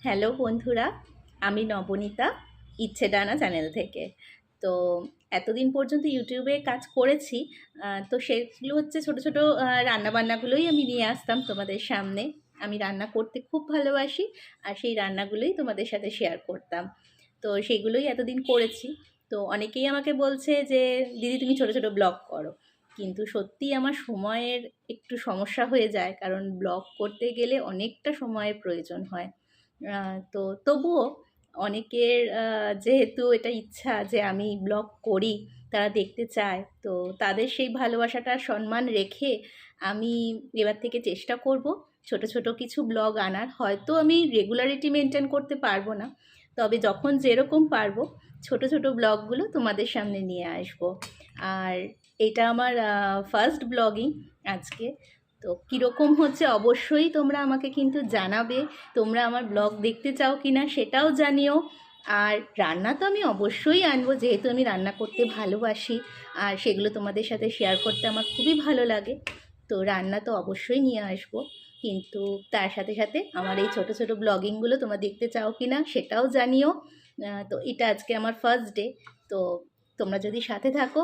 Hello বন্ধুরা, আমি নবনীতা ইচ্ছে ডানা চ্যানেল থেকে। তো এতদিন পর্যন্ত ইউটিউবে কাজ করেছি। তো সেগুলো হচ্ছে ছোট ছোট রান্নাবান্নাগুলোই আমি নিয়ে আসতাম তোমাদের সামনে। আমি রান্না করতে খুব ভালোবাসি, আর সেই রান্নাগুলোই তোমাদের সাথে শেয়ার করতাম। তো সেগুলোই এতদিন করেছি। তো অনেকেই আমাকে বলছে যে দিদি তুমি ছোট ছোট ব্লগ করো, কিন্তু সত্যিই আমার সময়ের একটু সমস্যা হয়ে যায়, কারণ ব্লগ করতে গেলে অনেকটা সময়ের প্রয়োজন হয়। তো তবুও অনেকের যেহেতু এটা ইচ্ছা যে আমি ব্লগ করি, তারা দেখতে চায়, তো তাদের সেই ভালোবাসাটা সম্মান রেখে আমি এবার থেকে চেষ্টা করব ছোট ছোট কিছু ব্লগ আনার। হয়তো আমি রেগুলারিটি মেনটেন করতে পারবো না, তবে যখন যেরকম পারবো ছোট ছোট ব্লগগুলো তোমাদের সামনে নিয়ে আসবো। আর এটা আমার ফার্স্ট ব্লগিং আজকে। তো কীরকম হচ্ছে অবশ্যই তোমরা আমাকে কিন্তু জানাবে। তোমরা আমার ব্লগ দেখতে চাও কি না সেটাও জানিও। আর রান্না তো আমি অবশ্যই আনবো, যেহেতু আমি রান্না করতে ভালোবাসি, আর সেগুলো তোমাদের সাথে শেয়ার করতে আমার খুবই ভালো লাগে। তো রান্না তো অবশ্যই নিয়ে আসবো, কিন্তু তার সাথে সাথে আমার এই ছোট ছোট ব্লগিংগুলো তোমরা দেখতে চাও কি না সেটাও জানিও। তো এটা আজকে আমার ফার্স্ট ডে। তো তোমরা যদি সাথে থাকো,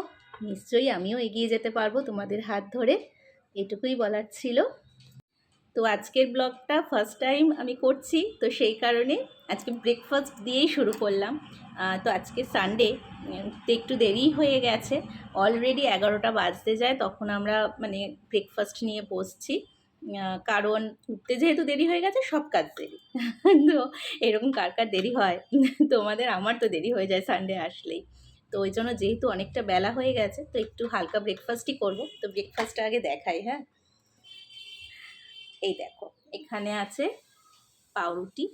নিশ্চয়ই আমিও এগিয়ে যেতে পারবো তোমাদের হাত ধরে। এটুকুই বলার ছিল। তো আজকের ব্লগটা ফার্স্ট টাইম আমি করছি, তো সেই কারণে আজকে ব্রেকফাস্ট দিয়েই শুরু করলাম। তো আজকে সানডে, তো একটু দেরি হয়ে গেছে। অলরেডি 11টা বাজতে যায়, তখন আমরা মানে ব্রেকফাস্ট নিয়ে বসছি। কারণ উঠতে যেহেতু দেরি হয়ে গেছে, সব কাজ দেরি। তো এরকম কার কার দেরি হয়? তোমাদের, আমার তো দেরি হয়ে যায় সানডে আসলেই। তো ওই জন্য যেহেতু অনেকটা বেলা হয়ে গেছে, তো একটু হালকা ব্রেকফাস্টই করব। তো ব্রেকফাস্টটা আগে দেখাই। হ্যাঁ, এই দেখো, এখানে আছে পাউরুটি,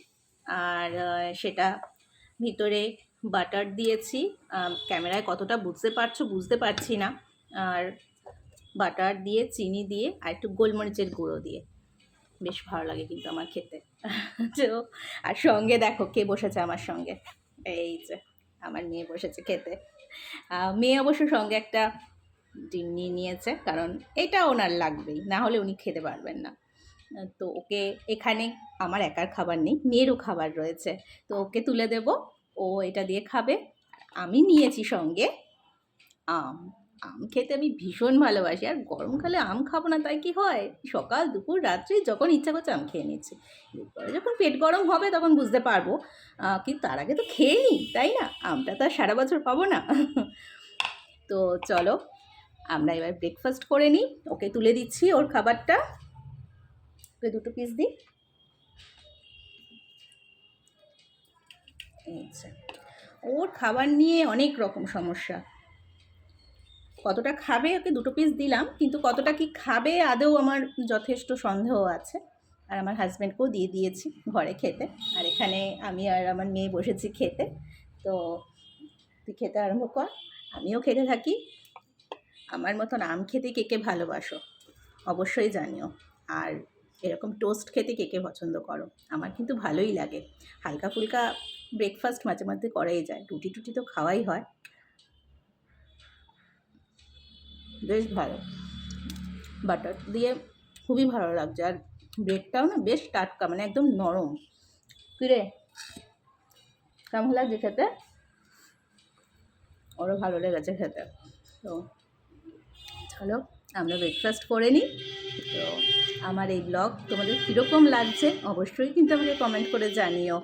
আর সেটা ভিতরে বাটার দিয়েছি। ক্যামেরায় কতটা বুঝতে পারছো বুঝতে পারছি না। আর বাটার দিয়ে, চিনি দিয়ে, আর একটু গোলমরিচের গুঁড়ো দিয়ে বেশ ভালো লাগে কিন্তু আমার খেতে। তো আর সঙ্গে দেখো কে বসেছে আমার সঙ্গে। এই যে আমার মেয়ে বসেছে খেতে। মেয়ে অবশ্য সঙ্গে একটা ডিম নিয়ে নিয়েছে, কারণ এটা ওনার লাগবেই, না হলে উনি খেতে পারবেন না। তো ওকে এখানে, আমার একার খাবার নেই, মেয়েরও খাবার রয়েছে, তো ওকে তুলে দেব, ও এটা দিয়ে খাবে। আমি নিয়েছি সঙ্গে আম। আম খেতে আমি ভীষণ ভালোবাসি, আর গরমকালে আম খাবো না তাই কি হয়? সকাল দুপুর রাত্রি যখন ইচ্ছা করছে আম খেয়ে নিচ্ছি। এরপরে যখন পেট গরম হবে তখন বুঝতে পারবো, কিন্তু তার আগে তো খেয়ে নিই, তাই না? আমটা তো আর সারা বছর পাবো না। তো চলো আমরা এবার ব্রেকফাস্ট করে নিই। ওকে তুলে দিচ্ছি ওর খাবারটা। ওকে দুটো পিস দিই। আচ্ছা, ওর খাবার নিয়ে অনেক রকম সমস্যা। কতটা খাবে ওকে দুটো পিস দিলাম, কিন্তু কতটা কি খাবে আদৌ আমার যথেষ্ট সন্দেহ আছে। আর আমার হাজব্যান্ডকেও দিয়ে দিয়েছি ঘরে খেতে। আর এখানে আমি আর আমার মেয়ে বসেছি খেতে। তো তুই খেতে আরম্ভ কর, আমিও খেতে থাকি। আমার মতন আম খেতে কে কে ভালোবাসো অবশ্যই জানিও। আর এরকম টোস্ট খেতে কে কে পছন্দ করো? আমার কিন্তু ভালোই লাগে। হালকা ফুলকা ব্রেকফাস্ট মাঝে মধ্যে করাই যায়, রুটি টুটি তো খাওয়াই হয়। বেশ ভালো, বাটার দিয়ে খুবই ভালো লাগছে। আর ব্রেডটাও না বেশ টাটকা, মানে একদম নরম। কিরে, কেমন লাগছে খেতে? ওরও ভালো লেগেছে খেতে। তো চলো আমরা ব্রেকফাস্ট করে নিই। তো আমার এই ব্লগ তোমাদের কীরকম লাগছে অবশ্যই কিন্তু আমাকে কমেন্ট করে জানিও।